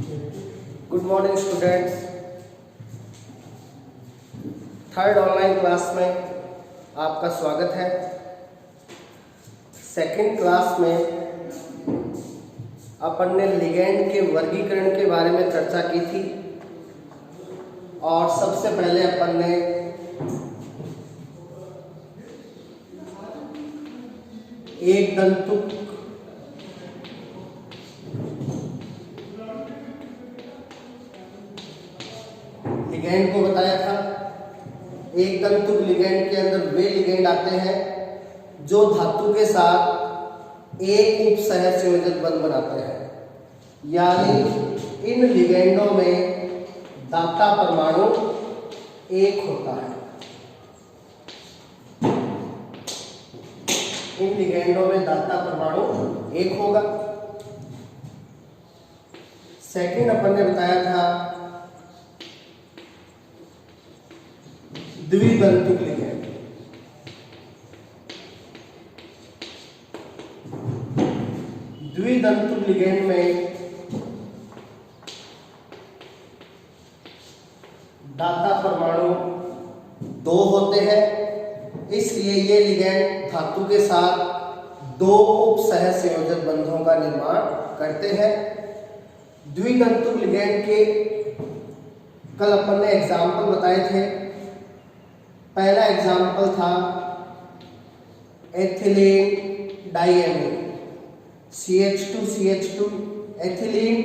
Good morning students. Third online class में आपका स्वागत है। सेकंड क्लास में अपन ने लिगेंड के वर्गीकरण के बारे में चर्चा की थी और सबसे पहले अपन ने एक दंतुक लिगेंड को बताया था। एक दंतुक लिगेंड के अंदर वे लिगेंड आते हैं जो धातु के साथ एक उप सहसंयोजक बंध बनाते हैं, यानी इन लिगेंडों में दाता परमाणु एक होता है। इन लिगेंडों में दाता परमाणु एक होगा। सेकंड अपन ने बताया था द्विदंतुक लिगेंड। द्विदंतुक लिगेंड में दाता परमाणु दो होते हैं, इसलिए ये लिगेंड धातु के साथ दो उप सहसंयोजक बंधों का निर्माण करते हैं। द्विदंतुक लिगेंड के कल अपन ने एग्जाम्पल बताए थे। पहला एग्जाम्पल था ethylene diamine, CH2 ethylene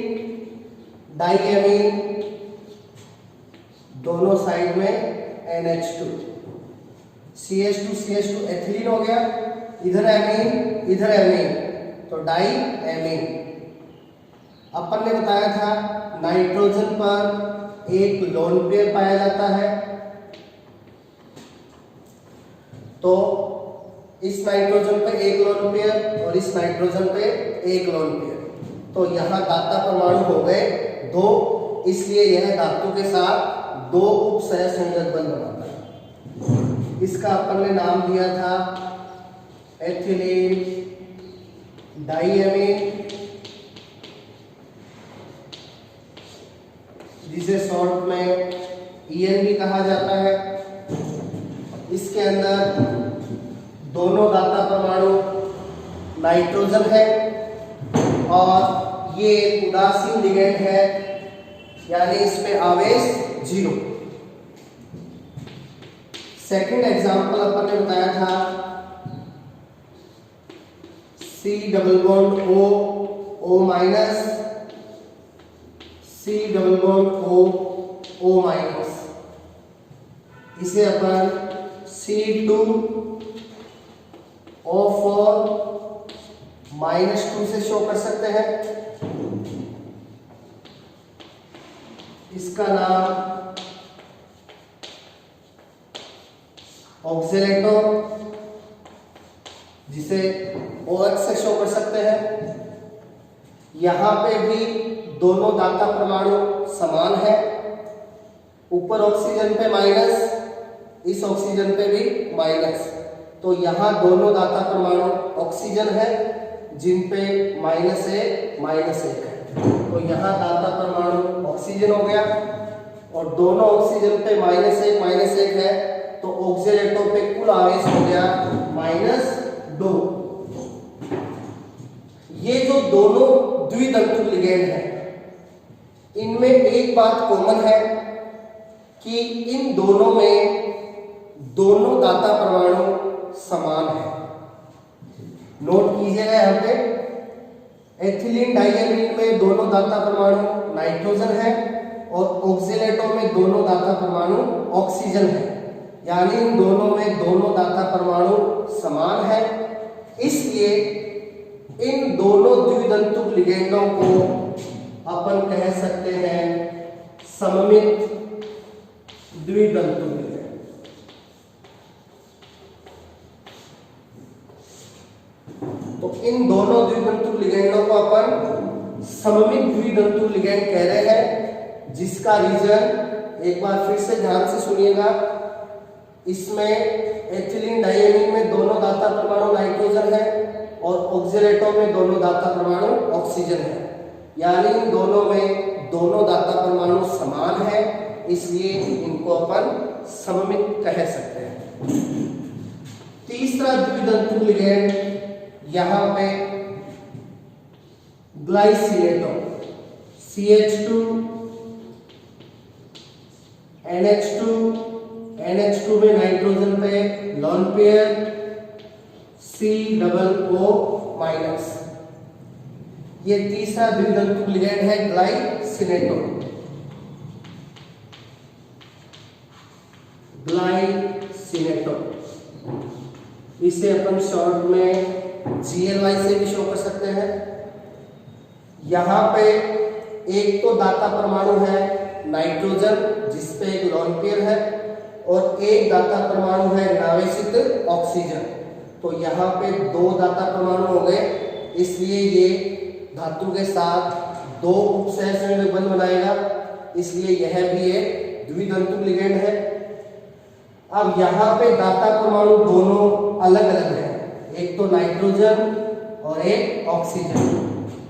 diamine, दोनों साइड में NH2, CH2 एथिलीन हो गया, इधर एमीन इधर एमीन, तो डाई एमीन। अपन ने बताया था नाइट्रोजन पर एक लोन पेयर पाया जाता है, तो इस नाइट्रोजन पे एक लोन पेयर और इस नाइट्रोजन पे एक लोन पेयर, तो यहाँ दाता परमाणु हो गए दो, इसलिए यह धातु के साथ दो उप सहसंयोजक बंध बनाता है। इसका अपन ने नाम दिया था एथिलीन डाइएमीन, जिसे शॉर्ट में EN भी कहा जाता है। इसके अंदर दोनों दाता परमाणु नाइट्रोजन है और ये उदासीन लिगेंड है, यानी इसमें आवेश 0। सेकंड एग्जांपल अपन ने बताया था C double bond O, O minus, C double bond O, O minus. इसे अपन C2O4 -2 से शो कर सकते हैं। इसका नाम ऑक्जेलेटो, जिसे OX से शो कर सकते हैं। यहां पे भी दोनों दाता परमाणु समान है, ऊपर ऑक्सीजन पे माइनस, इस ऑक्सीजन पे भी माइनस, तो यहाँ दोनों दाता परमाणु ऑक्सीजन है जिन पे -1 है, तो यहाँ दाता परमाणु ऑक्सीजन हो गया और दोनों ऑक्सीजन पे -1 है, तो ऑक्जेलेटो पे कुल आवेश हो गया -2। ये जो दोनों द्विदंतुक लिगेंड है, इनमें एक बात कॉमन है कि इन दोनों में दोनों दाता परमाणु समान है। नोट कीजिएगा यहाँ पे एथिलीन डाइएमीन में दोनों दाता परमाणु नाइट्रोजन है और ऑक्जेलेटो में दोनों दाता परमाणु ऑक्सीजन है, यानी इन दोनों में दोनों दाता परमाणु समान है। इसलिए इन दोनों द्विदंतुक लिगेंडों को अपन कह सकते हैं सममित द्विदंतुक लिगेंड। तो इन दोनों द्विदंतुक लिगेंडों को अपन सममित द्विदंतुक लिगेंड कह रहे हैं, जिसका रीजन एक बार फिर से ध्यान से सुनिएगा। इसमें एथिलीन डाइएमीन में दोनों दाता परमाणु नाइट्रोजन है और ऑक्जेलेटो में दोनों दाता परमाणु ऑक्सीजन है, यानी इन दोनों में इसलिए इनको अपन सममित कह सकते हैं। तीसरा द्वितंतु लिगेंड यहाँ पे ग्लाइसिनेटो, CH2 NH2 NH2 में नाइट्रोजन पे लोन पेयर COO-, ये तीसरा द्वितंतु लिगेंड है ग्लाइसिनेटो। ग्लाइसिनेटो इसे अपन शॉर्ट में GLY से भी शो कर सकते हैं। यहाँ पे एक तो दाता परमाणु है नाइट्रोजन जिसपे एक लोन पेयर है और एक दाता परमाणु है नावेशित ऑक्सीजन। तो यहाँ पे दो दाता परमाणु हो गए, इसलिए ये धातु के साथ दो उपसहसंयोजक बंध बनाएगा, इसलिए यह भी एक द्वितंतु लिगेंड है। अब यहाँ पे दाता परमाणु दोनों अलग अलग हैं, एक तो नाइट्रोजन और एक ऑक्सीजन।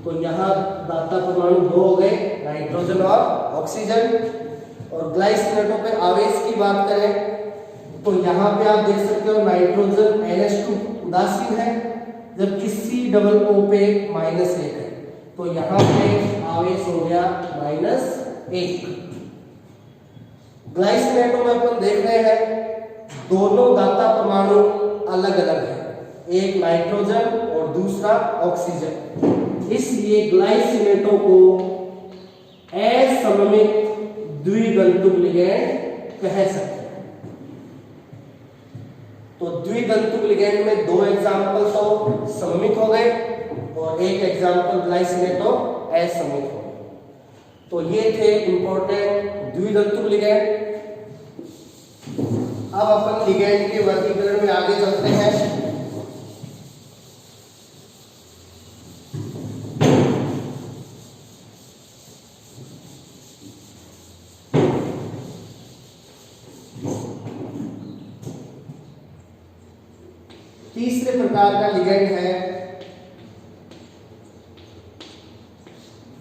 तो यहाँ दाता परमाणु दो हो गए, नाइट्रोजन और ऑक्सीजन। और ग्लाइसिनेटो पे आवेश की बात करें तो यहाँ पे आप देख सकते हो नाइट्रोजन NH2 उदासीन है, जबकि COO पे -1 है, तो यहाँ पे आवेश हो गया -1। ग्लाइसिनेटो में अपन देख रहे हैं दोनों दाता परमाणु अलग अलग है, एक नाइट्रोजन और दूसरा ऑक्सीजन, इसलिए ग्लाइसिनेटो को असममित द्वितंतु लिगेंड कह सकते हैं। तो द्वितंतु लिगेंड में दो एग्जाम्पल तो सममित हो गए और एक एग्जाम्पल ग्लाइसिनेटो असममित हो गए। तो ये थे इंपॉर्टेंट द्वितंतु लिगेंड। अब अपन लिगेंड के वर्गीकरण में आगे चलते हैं। तीसरे प्रकार का लिगेंड है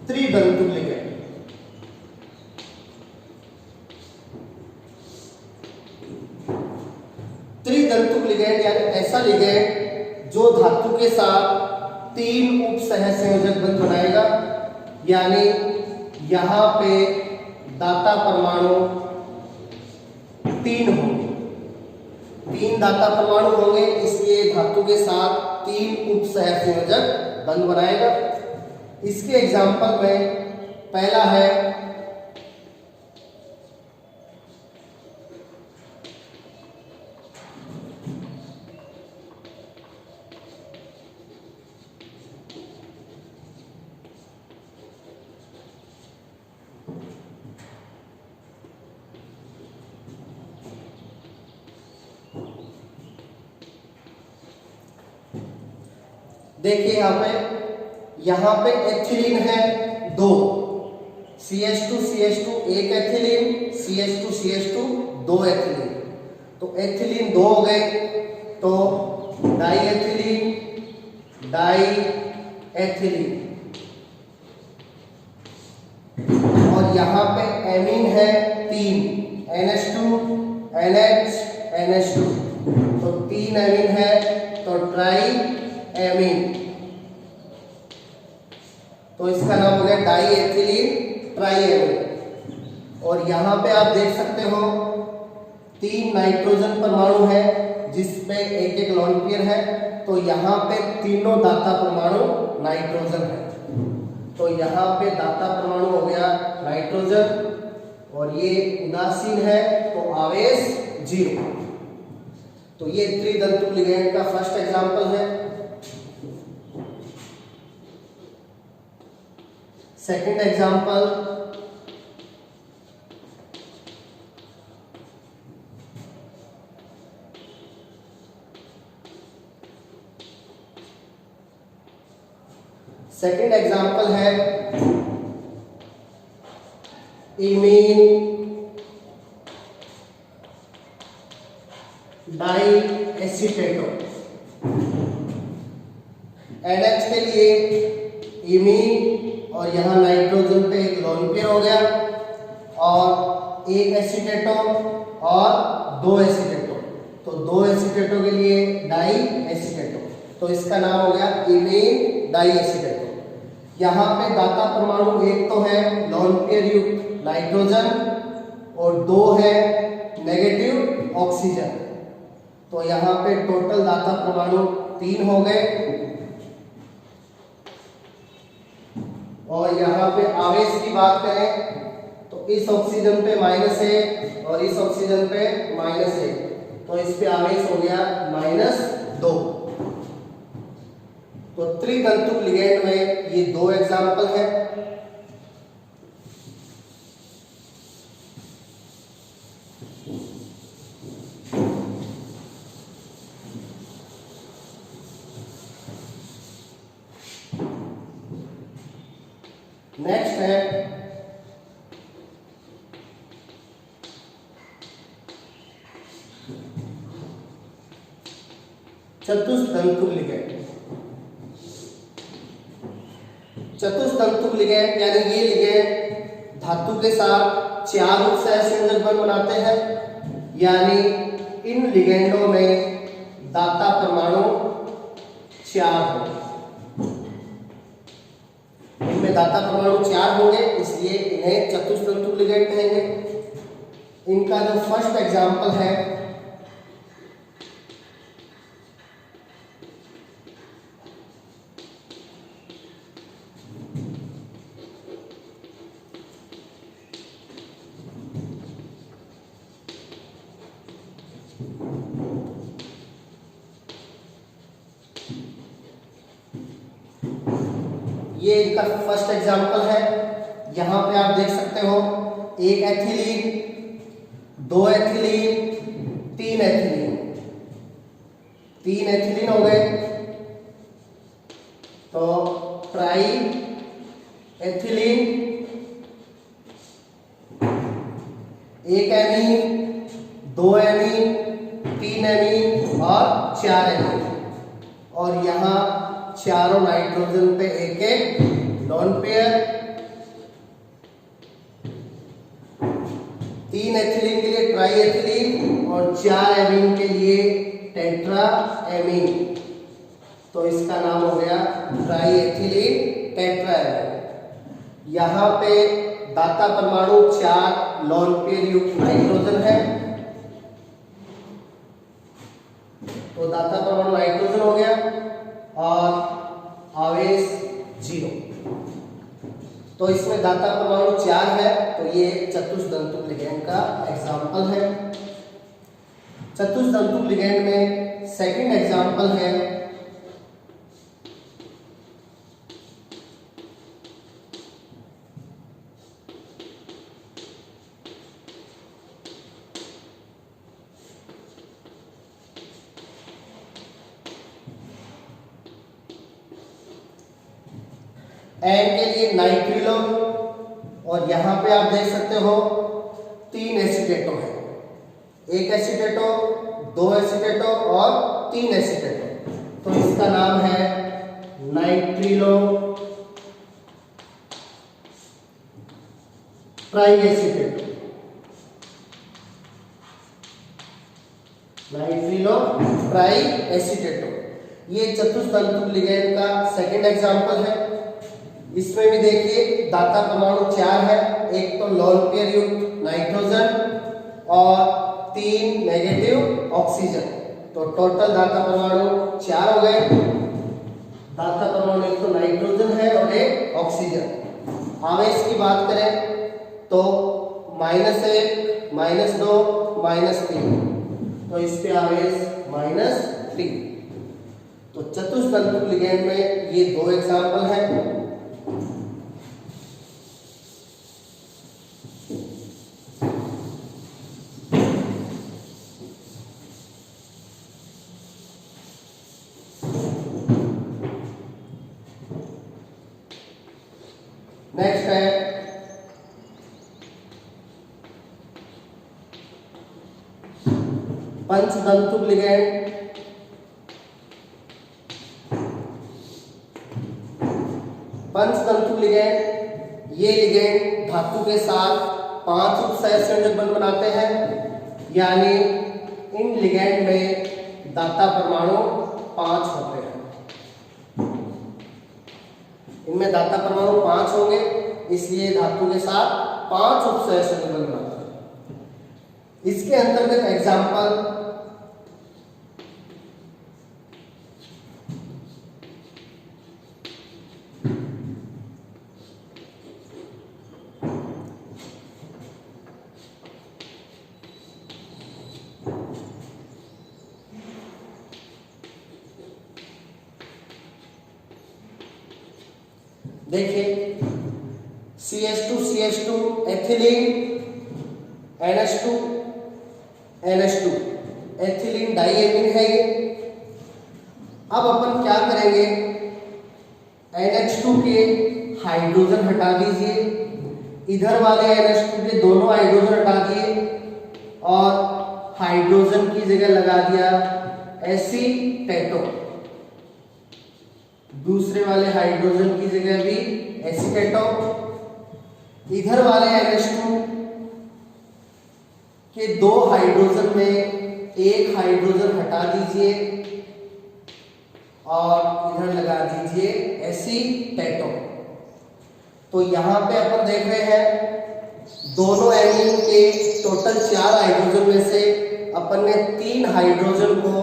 त्रितंतु लिगेंड। त्रितंतु लिगेंड यानी ऐसा लिगेंड जो धातु के साथ तीन उपसहसंयोजक बंध बनाएगा, यानी यहां पे दाता परमाणु तीन होंगे, तीन दाता परमाणु होंगे, इसलिए धातु के साथ तीन उपसहसंयोजक बंध बनाएगा। इसके एग्जाम्पल में पहला है देखिए यहाँ पे एथिलीन है दो, CH2 एक एथिलीन, CH2 दो एथिलीन, तो एथिलीन दो हो गए, तो डाई एथिलीन। और यहाँ पे एमीन है तीन, NH2 NH2, तो तीन एमीन है, तो ट्राई एमीन, तो इसका नाम हो गया डाई एथिलीन ट्राई एमीन। और यहाँ पे आप देख सकते हो तीन नाइट्रोजन परमाणु है जिसपे एक एक लोन पेयर है, तो यहाँ पे तीनों दाता परमाणु नाइट्रोजन है, तो यहाँ पे दाता परमाणु हो गया नाइट्रोजन और ये उदासीन है तो आवेश 0। तो ये त्रितंतु लिगेंड का फर्स्ट एग्जांपल है। सेकंड एग्जांपल है इमीन डाई एसीटेटो। NH के लिए इमीन और यहाँ नाइट्रोजन पे एक लोन पेयर हो गया, और एक एसीटेटो और दो एसीटेटो, तो दो एसीटेटो के लिए डाई एसीटेटो, तो इसका नाम हो गया इमेन डाई एसीटेटो। यहाँ पे दाता परमाणु एक तो है लोन पेयर युक्त नाइट्रोजन और दो है नेगेटिव ऑक्सीजन, तो यहाँ पे टोटल दाता परमाणु 3 हो गए। और यहाँ पे आवेश की बात करें तो इस ऑक्सीजन पे -1 और इस ऑक्सीजन पे -1, तो इस पे आवेश हो गया -2। तो त्रितंतुक लिगेंड में ये दो एग्जाम्पल है। नेक्स्ट है चतुस्तंतुक लिगेंड। चतुस्तंतुक लिगेंड यानी ये लिगेंड धातु के साथ 4 उत्सहसंयोजक बंध बनाते हैं, यानी इन लिगेंडों में दाता परमाणु 4 होंगे। इनमें दाता परमाणु 4 होंगे, इसलिए इन्हें चतुस्तंतुक लिगेंड कहेंगे। इनका जो फर्स्ट एग्जाम्पल है ये इनका फर्स्ट एग्जाम्पल है। यहां पे आप देख सकते हो एक एथिलीन, दो एथिलीन, तीन एथिलीन, 3 एथिलीन हो गए, तो ट्राई एथिलीन, एक एमीन, दो एमीन, 3 एमीन और 4 एमीन, और यहाँ चारों नाइट्रोजन पे एक एक लोन पेयर, 3 एथिलीन के लिए ट्राई एथिलीन और 4 एमीन के लिए टेट्रा एमीन, तो इसका नाम हो गया ट्राई एथिलीन टेट्रा एमीन। यहाँ पे दाता परमाणु 4 लोन पेयर युक्त नाइट्रोजन है, तो दाता परमाणु नाइट्रोजन हो गया और आवेश 0, तो इसमें दाता परमाणु 4 है, तो ये चतुस्तंतुक लिगेंड का एग्जाम्पल है। चतुस्तंतुक लिगेंड में सेकंड एग्जाम्पल है एन के लिए नाइट्रिलो, और यहाँ पे आप देख सकते हो 3 एसीटेटो है, एक एसीटेटो, 2 एसीटेटो और 3 एसीटेटो, तो इसका नाम है नाइट्रिलो ट्राई एसीटेटो, नाइट्रिलो ट्राई एसीटेटो। ये चतुस्तंतुक लिगेंड का सेकंड एग्जाम्पल है। इसमें भी देखिए दाता परमाणु 4 है, एक तो लोन पेयर युक्त नाइट्रोजन और 3 नेगेटिव ऑक्सीजन, तो टोटल दाता परमाणु 4 हो गए। दाता परमाणु एक तो नाइट्रोजन है और एक ऑक्सीजन। आवेश की बात करें तो -1, -2, -3, तो इस पे आवेश -3। तो चतुस्तंतुक लिगेंड में ये दो एग्जाम्पल हैं। नेक्स्ट है पंचतंतुक लिगेंड। पंचतंतुक लिगेंड, ये लिगेंड धातु के साथ 5 उपसहसंयोजक बंध बनाते हैं, यानी इन लिगैंड में दाता परमाणु 5 होते हैं। इनमें दाता परमाणु 5 होंगे, इसलिए धातु के साथ 5 उपसहसंयोजक बंध बनाते हैं। इसके अंतर्गत एग्जाम्पल देखिए, CH2 ethylene, NH2 NH2 ethylene diamine है ये। अब अपन क्या करेंगे, NH2 के हाइड्रोजन हटा दीजिए, इधर वाले NH2 के दोनों हाइड्रोजन हटा दिए और हाइड्रोजन की जगह लगा दिया एसीटेटो। दूसरे वाले हाइड्रोजन की जगह भी एसीटेटो। इधर वाले NH2 के 2 हाइड्रोजन में एक हाइड्रोजन हटा दीजिए और इधर लगा दीजिए एसीटेटो। तो यहां पे अपन देख रहे हैं दोनों एमीन के टोटल 4 हाइड्रोजन में से अपन ने 3 हाइड्रोजन को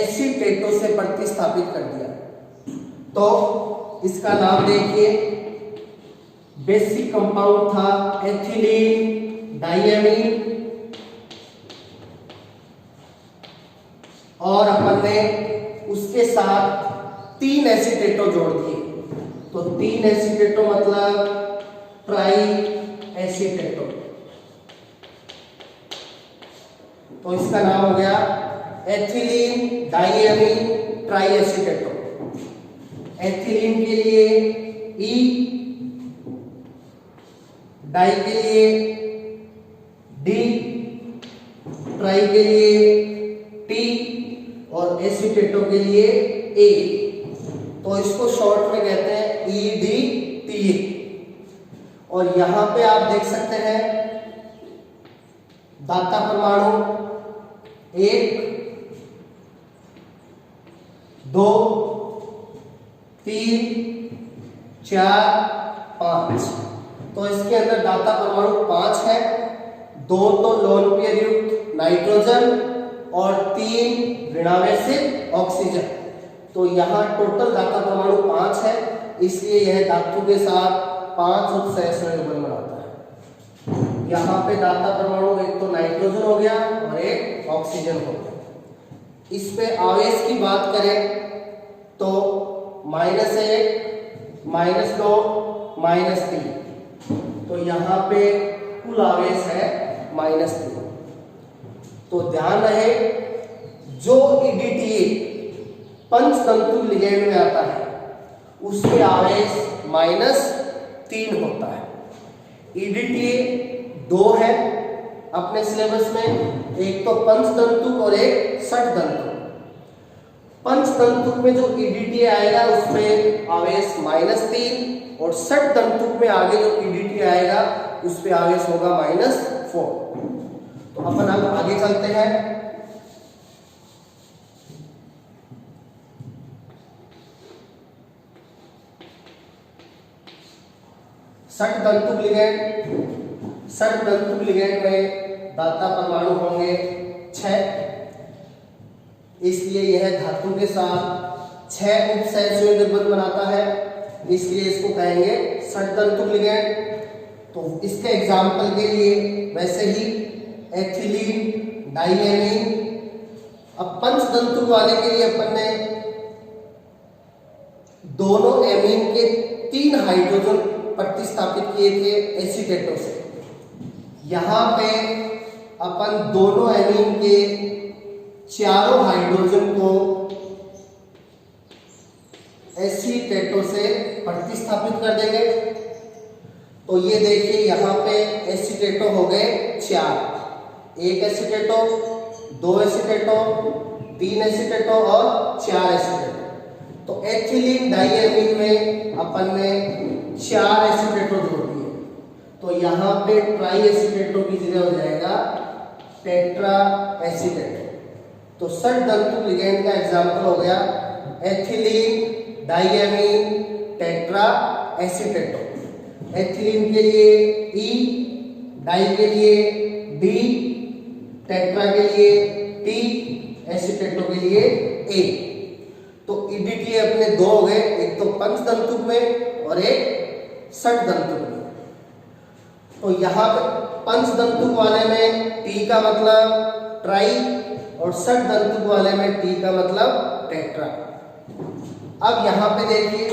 एसीटेटो से प्रतिस्थापित कर दिया। तो इसका नाम देखिए, बेसिक कंपाउंड था एथिलीन डाइएमीन और अपन ने उसके साथ 3 एसीटेटो जोड़ दिए। तो 3 एसीटेटो मतलब ट्राई एसीटेटो। तो इसका नाम हो गया एथिलीन डाइएमीन ट्राई एसीटेटो। एथिलीन के लिए E, डाई के लिए D, ट्राई के लिए T और एसीटेटो के लिए A। तो इसको शॉर्ट में कहते हैं EDTA। और यहां पे आप देख सकते हैं दाता परमाणु 1, 2, 3, 4, 5। तो इसके अंदर दाता परमाणु 5 है, 2 तो लोन पेयर युक्त नाइट्रोजन और 3 ऋणावेशित ऑक्सीजन। तो यहाँ टोटल दाता परमाणु 5 है, इसलिए यह धातु के साथ 5 उपसहसंयोजक बंध बनाता है। यहाँ पे दाता परमाणु एक तो नाइट्रोजन हो गया और एक ऑक्सीजन हो गया। इस पे आवेश की बात करें तो -1, -2, -3। तो यहाँ पे कुल आवेश है -3। तो ध्यान रहे, जो EDTA पंचतंतु लिगैंड में आता है उसके आवेश -3 होता है। EDTA 2 है अपने सिलेबस में, एक तो पंचतंतु और एक षटतंतु। पंचतंतु में जो EDTA आएगा उसमें आवेश -3 और षटतंतु में आगे जो EDTA आएगा उस पे आवेश होगा -4। तो अपन अब आगे चलते हैं। षटतंतु लिगैंड में दाता परमाणु होंगे 6, इसलिए यह धातु के साथ 6 उपसहसंयोजक बंध बनाता है, इसलिए इसको कहेंगे षटतंतु लिगैंड। तो इसके एग्जाम्पल के लिए वैसे ही एथिलीन डाइएमीन। अब पंचतंतु वाले के लिए अपन ने दोनों एमीन के 3 हाइड्रोजन प्रतिस्थापित किए थे एसीटेटो से। यहाँ पे अपन दोनों एमीन के 4 हाइड्रोजन को एसीटेटो से प्रतिस्थापित कर देंगे। तो ये देखिए यहाँ पे एसीटेटो हो गए 4, 1 एसीटेटो, 2 एसीटेटो, 3 एसीटेटो और 4 एसीटेटो। तो एथिलीन डाइएमीन में अपन ने 4 एसीटेटो जोड़ दिए। तो यहाँ पे ट्राई एसीटेटो की जगह हो जाएगा टेट्रा एसीटेटो। तो षड दंतु लिगेंड का एग्जाम्पल हो गया एथिलीन डाइएमीन टेट्रा एसीटेटो। एथिलीन के लिए ई, डाई के लिए डी, टेट्रा के लिए टी, एसीटेटो के लिए ए। तो ईडीटी अपने दो हो गए, एक तो पंचदंतुक में और एक षडदंतुक में। तो यहाँ पे पंचदंतुक वाले में टी का मतलब ट्राई और षडदंतुक वाले में टी का मतलब टेट्रा। अब यहाँ पे देखिए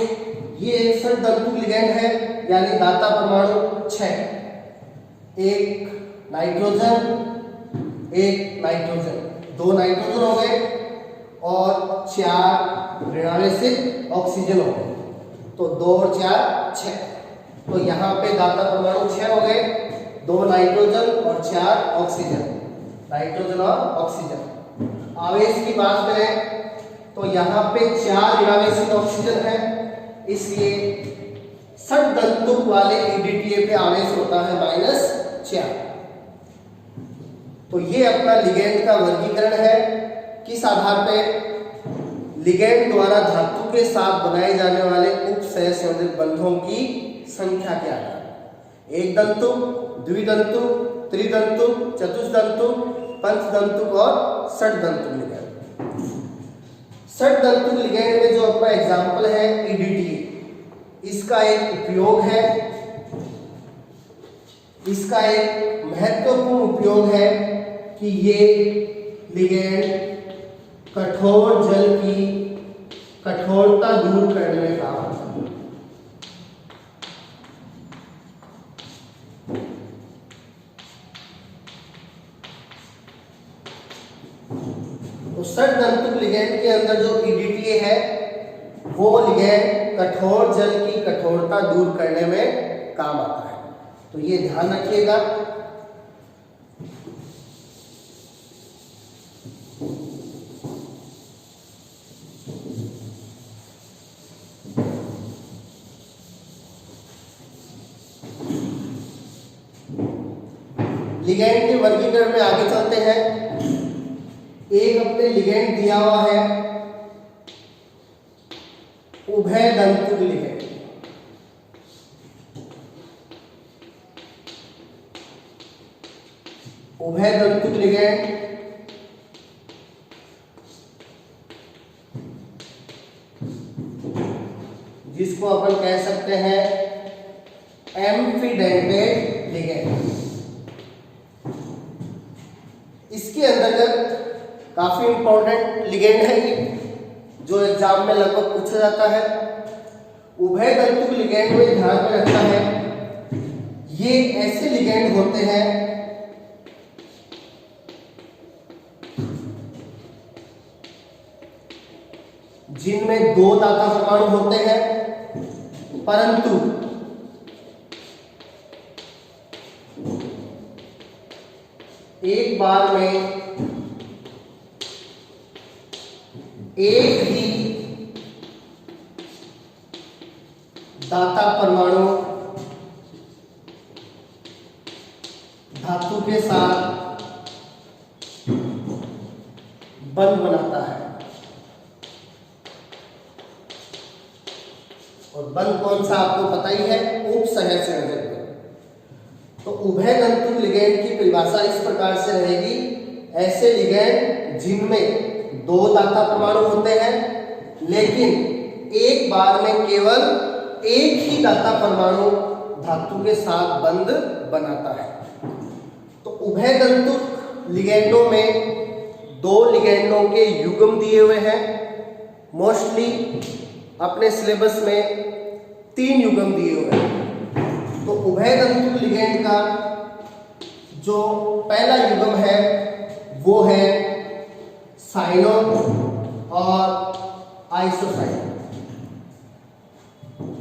ये षडदंतुक लिगेंड है यानी दाता परमाणु 6, एक नाइट्रोजन, एक नाइट्रोजन, 2 नाइट्रोजन हो गए और 4 ऋणावेशित ऑक्सीजन हो गए। तो 2 और 4 6। तो यहाँ पे दाता परमाणु 6 हो गए, 2 नाइट्रोजन और 4 ऑक्सीजन, नाइट्रोजन और ऑक्सीजन। आवेश की बात करें तो यहाँ पे 4 ऋणावेशित ऑक्सीजन है, इसलिए षडदंतुक वाले ईडीटीए पे आवेश होता है -4। तो ये अपना लिगेंड का वर्गीकरण है। किस आधार पे? लिगेंड द्वारा धातु के साथ बनाए जाने वाले उपसहसंयोजक बंधों की संख्या के आधार। एक दंतुक, द्विदंतुक, त्रिदंतुक, चतुष्दंतुक, पंचदंतुक और षडदंतुक लिगेंड। षडदंतुक लिगेंड में जो अपना एग्जाम्पल है ईडीटी, इसका एक उपयोग है, इसका एक महत्वपूर्ण उपयोग है कि ये लिगेंड कठोर जल की कठोरता दूर करने में काम आता है। तो षडदंतुक लिगेंड के अंदर जो ईडीटीए है वो लिगेंड कठोर जल की कठोरता दूर करने में काम आता है। तो ये ध्यान रखिएगा। लिगेंड के वर्गीकरण में आगे चलते हैं। एक अपने लिगेंड दिया हुआ है उभय दंतुक लिगेंड। उभय दंतुक लिगेंड जिसको अपन कह सकते हैं एम्फीडेंटेड लिगेंड। इसके अंतर्गत काफी इंपॉर्टेंट लिगेंड है ये, जो एग्जाम में लगभग पूछा जाता है। उभय दंतुक लिगेंड में ध्यान में रखना है, ये ऐसे लिगेंड होते हैं जिनमें 2 दाता परमाणु होते हैं, परंतु एक बार में एक ही दाता परमाणु धातु के साथ बंध बनाता है। और बंध कौन सा आपको पता ही है, उपसहसंयोजक। तो उभय दंतुक लिगेंड की परिभाषा इस प्रकार से रहेगी, ऐसे लिगेंड जिनमें 2 दाता परमाणु होते हैं लेकिन एक बार में केवल एक ही दाता परमाणु धातु के साथ बंध बनाता है। तो उभय दंतुक लिगेंडों में 2 लिगेंडों के युग्म दिए हुए हैं। मोस्टली अपने सिलेबस में 3 युग्म दिए हुए हैं। तो उभय दंतुक लिगेंड का जो पहला युग्म है वो है साइनो और आइसोसाइन।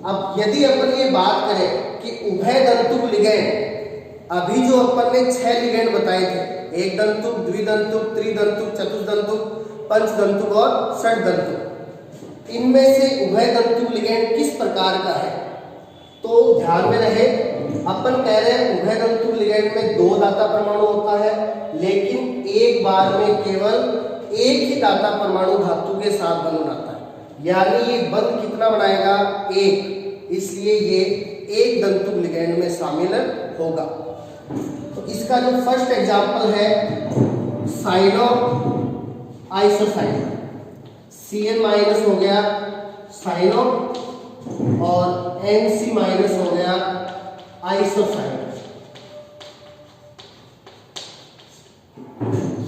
अब यदि अपन ये बात करें कि उभय दंतुक लिगेंड, अभी जो अपन ने 6 लिगेंड बताए थे, एक दंतुक, द्विदंतुक, त्रिदंतुक, चतुष्दंतुक, पंचदंतुक और षडदंतुक, इनमें से उभय दंतुक लिगेंड किस प्रकार का है? तो ध्यान में रहे अपन कह रहे हैं उभय तंतु लिगैंड में 2 दाता परमाणु होता है, लेकिन एक बार में केवल एक ही दाता परमाणु धातु के साथ बंध बनाता है, यानी ये बंध कितना बनाएगा? 1, इसलिए ये एक तंतु लिगैंड में शामिल होगा। तो इसका जो फर्स्ट एग्जांपल है साइनो आइसोसाइनो, Cn माइनस हो गया साइनो और Nc माइनस हो गया आइसोसाइनो।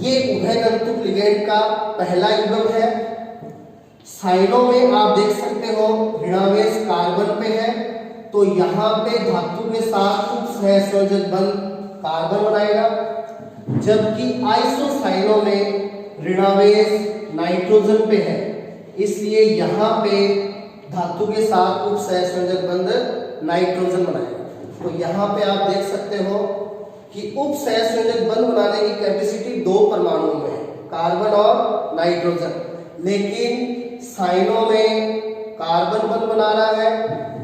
ये उभय तंतु लिगैंड का पहला युग्म है। साइनो में आप देख सकते हो ऋणावेश कार्बन पे है, तो यहाँ पे धातु के साथ उपसहसंयोजक बंध कार्बन बनाएगा, जबकि आइसोसाइनो में ऋणावेश नाइट्रोजन पे है, इसलिए यहाँ पे धातु के साथ उपसहसंयोजक बंध नाइट्रोजन बनाएगा। तो यहाँ पे आप देख सकते हो कि उपसहसंयोजक बंध बनाने की कैपेसिटी 2 परमाणुओं में है, कार्बन और नाइट्रोजन, लेकिन साइनो में कार्बन बंध बना रहा है,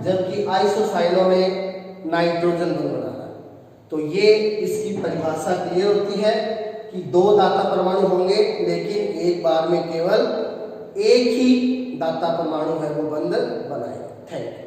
जबकि आइसोसाइनो में नाइट्रोजन बंध बना रहा है। तो ये इसकी परिभाषा क्लियर होती है कि 2 दाता परमाणु होंगे, लेकिन एक बार में केवल एक ही दाता परमाणु है वो बंध बनाएगा। Thank you.